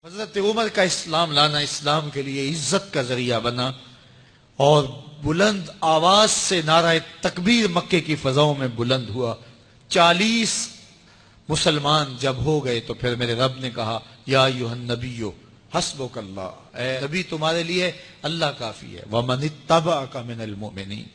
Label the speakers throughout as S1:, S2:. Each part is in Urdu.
S1: حضرت عمر کا اسلام لانا اسلام کے لیے عزت کا ذریعہ بنا اور بلند آواز سے نعرہ تکبیر مکے کی فضاؤں میں بلند ہوا۔ 40 مسلمان جب ہو گئے تو پھر میرے رب نے کہا یا ایھا النبی حسبک اللہ، اے نبی تمہارے لیے اللہ کافی ہے، ومن اتبعک من المؤمنین،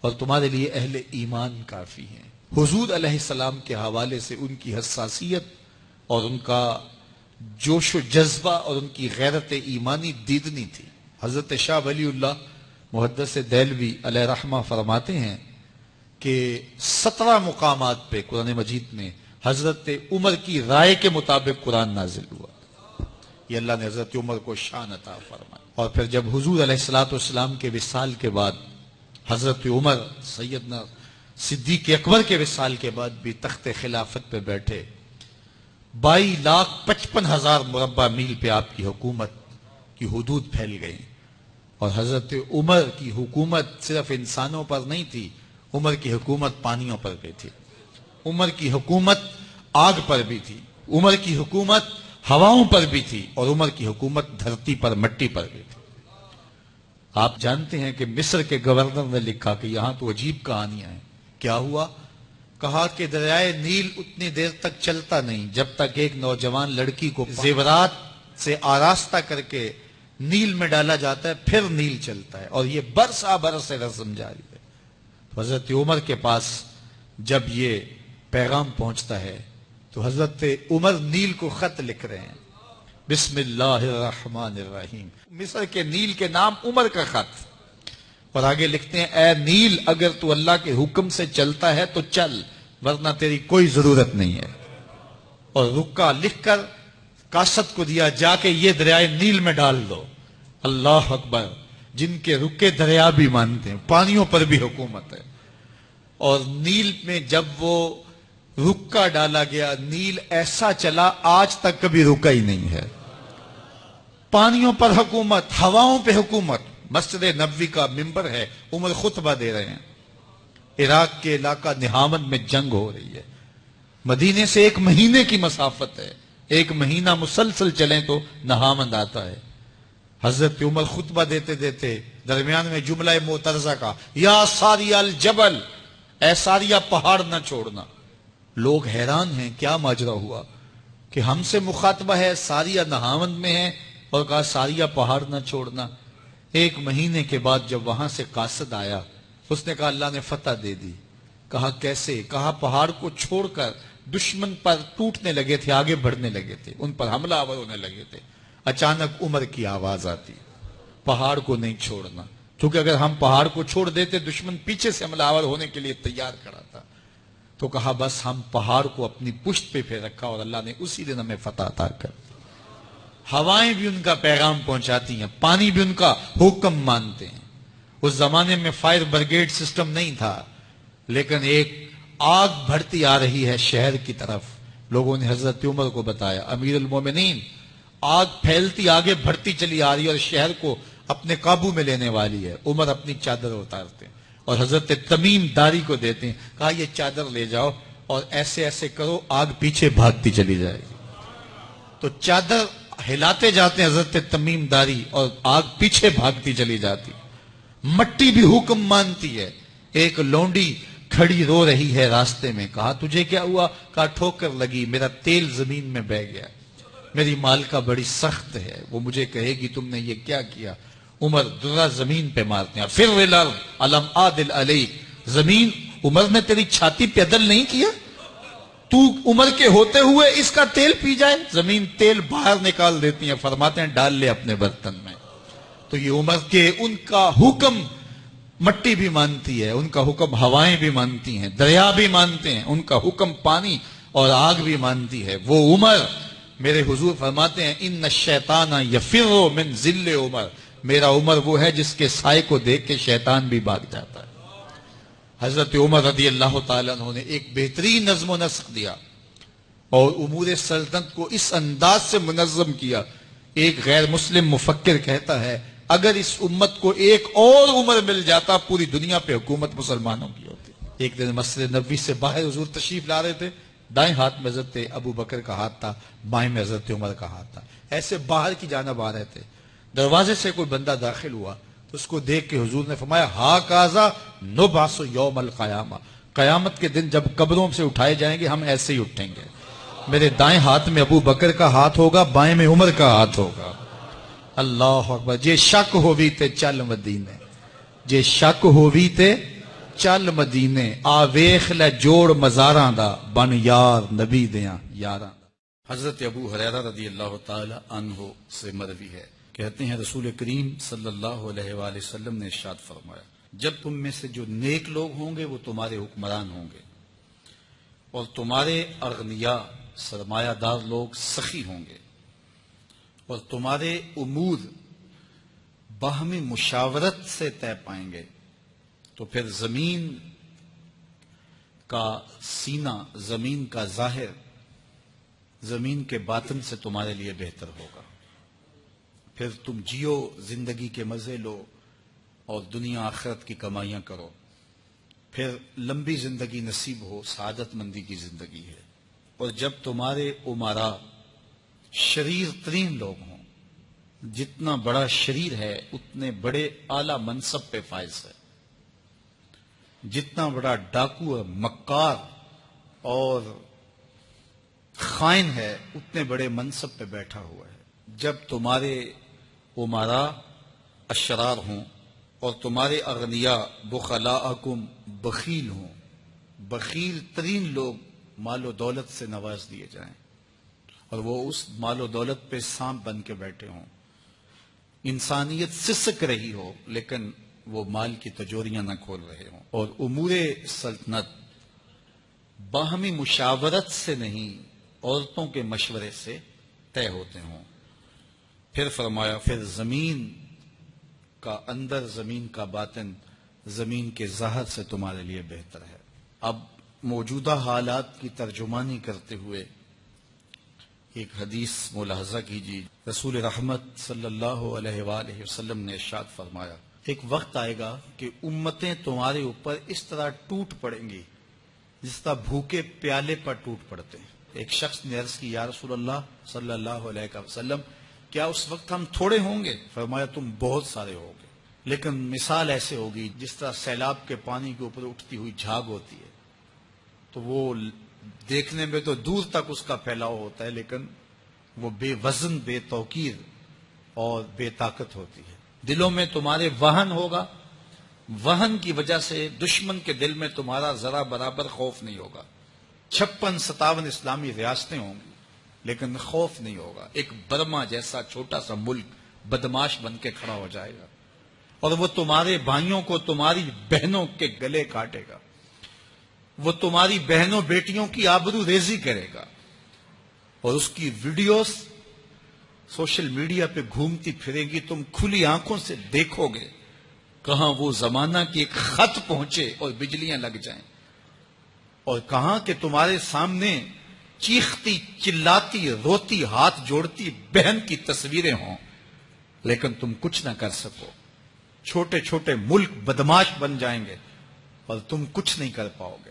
S1: اور تمہارے لیے اہل ایمان کافی ہیں۔ حضور علیہ السلام کے حوالے سے ان کی حساسیت اور ان کا جوش و جذبہ اور ان کی غیرت ایمانی دیدنی تھی۔ حضرت شاہ ولی اللہ محدث دہلوی علیہ رحمہ فرماتے ہیں کہ 17 مقامات پہ قرآن مجید میں حضرت عمر کی رائے کے مطابق قرآن نازل ہوا۔ یہ اللہ نے حضرت عمر کو شان عطا فرمائی۔ اور پھر جب حضور علیہ السلام کے وصال کے بعد حضرت عمر سیدنا صدیق اکبر کے وصال کے بعد بھی تخت خلافت پہ بیٹھے، 22,55,000 مربع میل پہ آپ کی حکومت کی حدود پھیل گئی، اور حضرت عمر کی حکومت صرف انسانوں پر نہیں تھی، عمر کی حکومت پانیوں پر بھی تھی، عمر کی حکومت آگ پر بھی تھی، عمر کی حکومت ہواؤں پر بھی تھی، اور عمر کی حکومت دھرتی پر مٹی پر بھی تھی۔ آپ جانتے ہیں کہ مصر کے گورنر نے لکھا کہ یہاں تو عجیب کہانیاں ہیں۔ کیا ہوا؟ کہا کہ دریائے نیل اتنی دیر تک چلتا نہیں جب تک ایک نوجوان لڑکی کو زیورات سے آراستہ کر کے نیل میں ڈالا جاتا ہے، پھر نیل چلتا ہے، اور یہ برسا برس رسم جاری ہے۔ حضرت عمر کے پاس جب یہ پیغام پہنچتا ہے تو حضرت عمر نیل کو خط لکھ رہے ہیں، بسم اللہ الرحمن الرحیم، مصر کے نیل کے نام عمر کا خط، اور آگے لکھتے ہیں اے نیل اگر تو اللہ کے حکم سے چلتا ہے تو چل، ورنہ تیری کوئی ضرورت نہیں ہے۔ اور رکا لکھ کر کاشت کو دیا، جا کے یہ دریائے نیل میں ڈال دو۔ اللہ اکبر، جن کے رکے دریا بھی مانتے ہیں، پانیوں پر بھی حکومت ہے۔ اور نیل میں جب وہ رکا ڈالا گیا، نیل ایسا چلا آج تک کبھی رکا ہی نہیں ہے۔ پانیوں پر حکومت، ہواؤں پہ حکومت۔ مسجد نبوی کا ممبر ہے، عمر خطبہ دے رہے ہیں، عراق کے علاقہ نہاون میں جنگ ہو رہی ہے، مدینے سے 1 مہینے کی مسافت ہے، 1 مہینہ مسلسل چلیں تو نہاون آتا ہے۔ حضرت عمر خطبہ دیتے دیتے درمیان میں جملہ معترضہ کا، یا ساریہ الجبل، اے ساریہ پہاڑ نہ چھوڑنا۔ لوگ حیران ہیں کیا ماجرا ہوا کہ ہم سے مخاطبہ ہے، ساریہ نہاون میں ہے، اور کہا ساریہ پہاڑ نہ چھوڑنا۔ 1 مہینے کے بعد جب وہاں سے قاصد آیا، اس نے کہا اللہ نے فتح دے دی۔ کہا کیسے؟ کہا پہاڑ کو چھوڑ کر دشمن پر ٹوٹنے لگے تھے، آگے بڑھنے لگے تھے، ان پر حملہ آور ہونے لگے تھے۔ اچانک عمر کی آواز آتی، پہاڑ کو نہیں چھوڑنا، کیونکہ اگر ہم پہاڑ کو چھوڑ دیتے دشمن پیچھے سے حملہ آور ہونے کے لیے تیار کھڑا تھا۔ تو کہا بس ہم پہاڑ کو اپنی پشت پہ پھیر رکھا، اور اللہ نے اسی دن ہمیں فتح عطا کر دی۔ ہوائیں بھی ان کا پیغام پہنچاتی ہیں، پانی بھی ان کا حکم مانتے ہیں۔ اس زمانے میں فائر بریگیڈ سسٹم نہیں تھا، لیکن ایک آگ بڑھتی آ رہی ہے شہر کی طرف، لوگوں نے حضرت عمر کو بتایا، امیر المومنین آگ پھیلتی آگے بڑھتی چلی آ رہی ہے اور شہر کو اپنے قابو میں لینے والی ہے۔ عمر اپنی چادر اتارتے ہیں اور حضرت تمیم داری کو دیتے ہیں، کہا یہ چادر لے جاؤ اور ایسے ایسے کرو، آگ پیچھے بھاگتی چلی جائے گی۔ تو چادر ہلاتے جاتے ہیں حضرت تمیم داری، اور آگ پیچھے بھاگتی چلی جاتی۔ مٹی بھی حکم مانتی ہے۔ ایک لونڈی کھڑی رو رہی ہے راستے میں، کہا تجھے کیا ہوا؟ کہا ٹھوکر لگی، میرا تیل زمین میں بہہ گیا، میری مالکہ بڑی سخت ہے، وہ مجھے کہے گی تم نے یہ کیا کیا۔ عمر درہ زمین پہ مارتے ہیں، پھر الارض الم عادل علیک، زمین عمر نے تیری چھاتی پہ عدل نہیں کیا؟ تو عمر کے ہوتے ہوئے اس کا تیل پی جائے؟ زمین تیل باہر نکال دیتی ہیں، فرماتے ہیں ڈال لے اپنے برتن میں۔ تو یہ عمر کے ان کا حکم مٹی بھی مانتی ہے، ان کا حکم ہوائیں بھی مانتی ہیں، دریا بھی مانتے ہیں، ان کا حکم پانی اور آگ بھی مانتی ہے۔ وہ عمر، میرے حضور فرماتے ہیں ان الشیطان یفر من ذل عمر، میرا عمر وہ ہے جس کے سائے کو دیکھ کے شیطان بھی بھاگ جاتا ہے۔ حضرت عمر رضی اللہ تعالیٰ عنہ نے ایک بہترین نظم و نسق دیا اور امور سلطنت کو اس انداز سے منظم کیا۔ ایک غیر مسلم مفکر کہتا ہے اگر اس امت کو ایک اور عمر مل جاتا پوری دنیا پہ حکومت مسلمانوں کی ہوتی۔ ایک دن مسجد نبوی سے باہر حضور تشریف لا رہے تھے، دائیں ہاتھ میں حضرت ابو بکر کا ہاتھ تھا، بائیں میں حضرت عمر کا ہاتھ تھا، ایسے باہر کی جانب آ رہے تھے۔ دروازے سے کوئی بندہ داخل ہوا تو اس کو دیکھ کے حضور نے فرمایا ہا کازا نبعث یوم القیامہ، قیامت کے دن جب قبروں سے اٹھائے جائیں گے ہم ایسے ہی اٹھیں گے۔ میرے دائیں ہاتھ میں ابو بکر کا ہاتھ ہوگا، بائیں میں عمر کا ہاتھ ہوگا۔ اللہ اکبر۔ جے شک ہووی تے چل مدینے، جے شک ہووی تے چل مدینے، آ ویخ لے جوڑ مزاراں دا، بن یار نبی دیاں یاراں دا۔ حضرت ابو ہریرہ رضی اللہ تعالی عنہ سے مروی ہے، کہتے ہیں رسول کریم صلی اللہ علیہ وآلہ وسلم نے ارشاد فرمایا، جب تم میں سے جو نیک لوگ ہوں گے وہ تمہارے حکمران ہوں گے، اور تمہارے اغنیاء سرمایہ دار لوگ سخی ہوں گے، اور تمہارے امور باہمی مشاورت سے طے پائیں گے، تو پھر زمین کا سینہ، زمین کا ظاہر زمین کے باطن سے تمہارے لیے بہتر ہوگا۔ پھر تم جیو، زندگی کے مزے لو اور دنیا آخرت کی کمائیاں کرو، پھر لمبی زندگی نصیب ہو، سعادت مندی کی زندگی ہے۔ اور جب تمہارے امراء شریر ترین لوگ ہوں، جتنا بڑا شریر ہے اتنے بڑے اعلی منصب پہ فائز ہے، جتنا بڑا ڈاکو ہے، مکار اور خائن ہے اتنے بڑے منصب پہ بیٹھا ہوا ہے۔ جب تمہارے امراء اشرار ہوں اور تمہارے اغنیاء بخلاءکم بخیل ہوں، بخیل ترین لوگ مال و دولت سے نواز دیے جائیں اور وہ اس مال و دولت پہ سانپ بن کے بیٹھے ہوں، انسانیت سسک رہی ہو لیکن وہ مال کی تجوریاں نہ کھول رہے ہوں، اور امور سلطنت باہمی مشاورت سے نہیں عورتوں کے مشورے سے طے ہوتے ہوں۔ پھر فرمایا پھر زمین کا اندر، زمین کا باطن زمین کے ظاہر سے تمہارے لیے بہتر ہے۔ اب موجودہ حالات کی ترجمانی کرتے ہوئے ایک حدیث ملاحظہ کیجیے۔ رسول رحمت صلی اللہ علیہ وآلہ وسلم نے ارشاد فرمایا، ایک وقت آئے گا کہ امتیں تمہارے اوپر اس طرح ٹوٹ پڑیں گی جس طرح بھوکے پیالے پر ٹوٹ پڑتے ہیں۔ ایک شخص نے عرض کی، یا رسول اللہ صلی اللہ علیہ وسلم، کیا اس وقت ہم تھوڑے ہوں گے؟ فرمایا تم بہت سارے ہوگے، لیکن مثال ایسے ہوگی جس طرح سیلاب کے پانی کے اوپر اٹھتی ہوئی جھاگ ہوتی ہے، تو وہ دیکھنے میں تو دور تک اس کا پھیلاؤ ہوتا ہے لیکن وہ بے وزن، بے توقیر اور بے طاقت ہوتی ہے۔ دلوں میں تمہارے وہن ہوگا، وہن کی وجہ سے دشمن کے دل میں تمہارا ذرا برابر خوف نہیں ہوگا۔ 56-57 اسلامی ریاستیں ہوں گی لیکن خوف نہیں ہوگا۔ ایک برما جیسا چھوٹا سا ملک بدماش بن کے کھڑا ہو جائے گا اور وہ تمہارے بھائیوں کو، تمہاری بہنوں کے گلے کاٹے گا، وہ تمہاری بہنوں بیٹیوں کی آبرو ریزی کرے گا، اور اس کی ویڈیوز سوشل میڈیا پہ گھومتی پھرے گی، تم کھلی آنکھوں سے دیکھو گے کہاں وہ زمانہ کی ایک خط پہنچے اور بجلیاں لگ جائیں، اور کہاں کہ تمہارے سامنے چیختی، چلاتی، روتی، ہاتھ جوڑتی بہن کی تصویریں ہوں لیکن تم کچھ نہ کر سکو۔ چھوٹے چھوٹے ملک بدماش بن جائیں گے اور تم کچھ نہیں کر پاؤ گے۔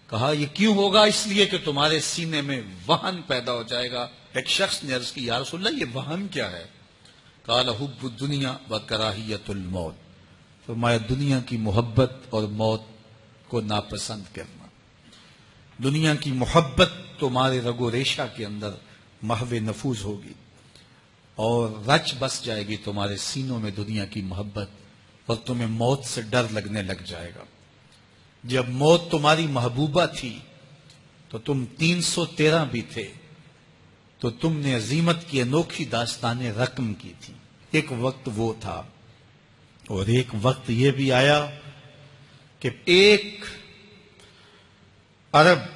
S1: کہا یہ کیوں ہوگا؟ اس لیے کہ تمہارے سینے میں وہن پیدا ہو جائے گا۔ ایک شخص نے عرض کی، یا رسول اللہ یہ وہن کیا ہے؟ قال حب الدنیا وکراہیت الموت، فرمایا دنیا کی محبت اور موت کو ناپسند کرنا۔ دنیا کی محبت تمہارے رگ و ریشہ کے اندر محو نفوذ ہوگی اور رچ بس جائے گی تمہارے سینوں میں دنیا کی محبت، اور تمہیں موت سے ڈر لگنے لگ جائے گا۔ جب موت تمہاری محبوبہ تھی تو تم 313 بھی تھے، تو تم نے عظیمت کی انوکھی داستان رقم کی تھی۔ ایک وقت وہ تھا، اور ایک وقت یہ بھی آیا کہ 1 ارب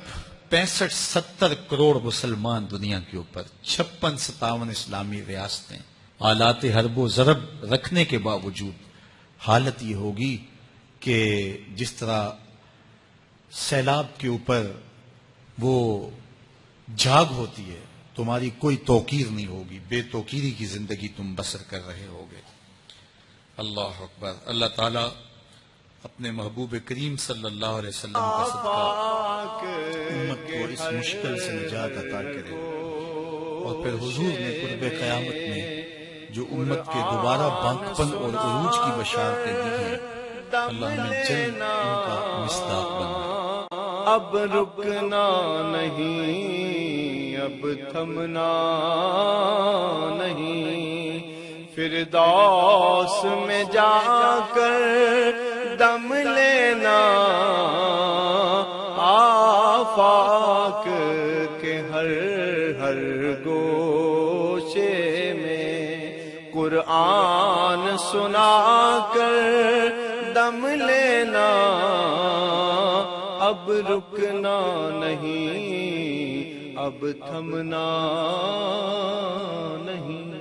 S1: 65-70 کروڑ مسلمان دنیا کے اوپر، 56-57 اسلامی ریاستیں، آلات حرب و ضرب رکھنے کے باوجود حالت یہ ہوگی کہ جس طرح سیلاب کے اوپر وہ جھاگ ہوتی ہے، تمہاری کوئی توقیر نہیں ہوگی، بے توقیری کی زندگی تم بسر کر رہے ہوگے۔ اللہ اکبر۔ اللہ تعالیٰ اپنے محبوب کریم صلی اللہ علیہ وسلم کا صدقہ امت کو اس مشکل سے نجات عطا کرے، اور پھر حضور نے قرب قیامت میں جو امت کے دوبارہ بانکپن اور عروج کی بشارتیں دی ہیں، اللہ ہمیں جلد ان کا مصداق بنائے۔
S2: اب رکنا نہیں، اب تھمنا نہیں، فردوس میں جا کر دم لینا، آفاق کے ہر ہر گوشے میں قرآن سنا کر دم لینا، اب رکنا نہیں، اب تھمنا نہیں۔